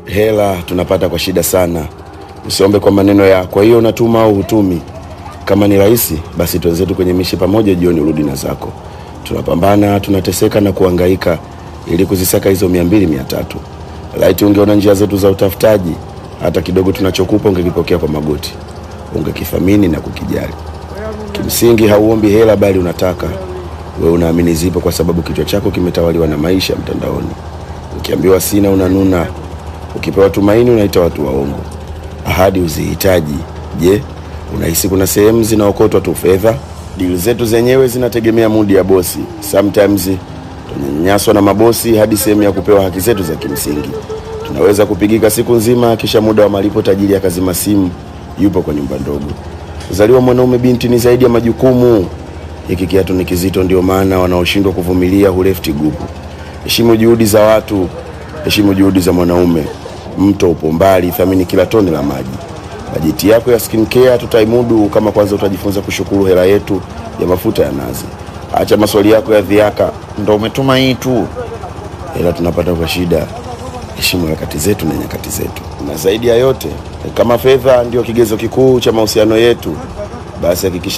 Hela tunapata kwa shida sana. Usiombe kwa maneno ya kwa hiyo unatuma au hutumi. Kama ni rahisi, basi tuenzetu kwenye mishi pamoja jioni urudi na zako. Tunapambana, tunateseka na kuhangaika ili kuzisaka hizo 200 300. Laiti ungeona njia zetu za utafutaji, hata kidogo tunachokupa ungekipokea kwa magoti. Ungekithamini na kukijali. Kimsingi hauombi hela bali unataka. Wewe unaamini zipo kwa sababu kichwa chako kimetawaliwa na maisha mtandaoni. Ukiambiwa sina unanuna. Ukipewa tumaini unaita watu waongo. Ahadi uzihitaji. Je, unahisi kuna sehemu zinaokotwa tu fedha? Deal zetu zenyewe zinategemea mudi ya bosi. Sometimes tunanyanyaswa na mabosi hadi sehemu ya kupewa haki zetu za kimsingi. Tunaweza kupigika siku nzima kisha muda wa malipo tajiri akazima simu, yupo kwa nyumba ndogo. Kuzaliwa mwanaume binti ni zaidi ya majukumu. Hiki kiatu ni kizito, ndio maana wanaoshindwa kuvumilia hulefti gupu. Heshimu juhudi za watu, heshimu juhudi za mwanaume. Mto upo mbali, thamini kila tone la maji. Bajeti yako ya skincare tutaimudu kama kwanza utajifunza kushukuru hela yetu ya mafuta ya nazi. Acha maswali yako ya dhiaka, ndo umetuma hii tu. Hela tunapata kwa shida. Heshimu nyakati zetu na nyakati zetu. Na zaidi ya yote, kama fedha ndio kigezo kikuu cha mahusiano yetu, basi hakikisha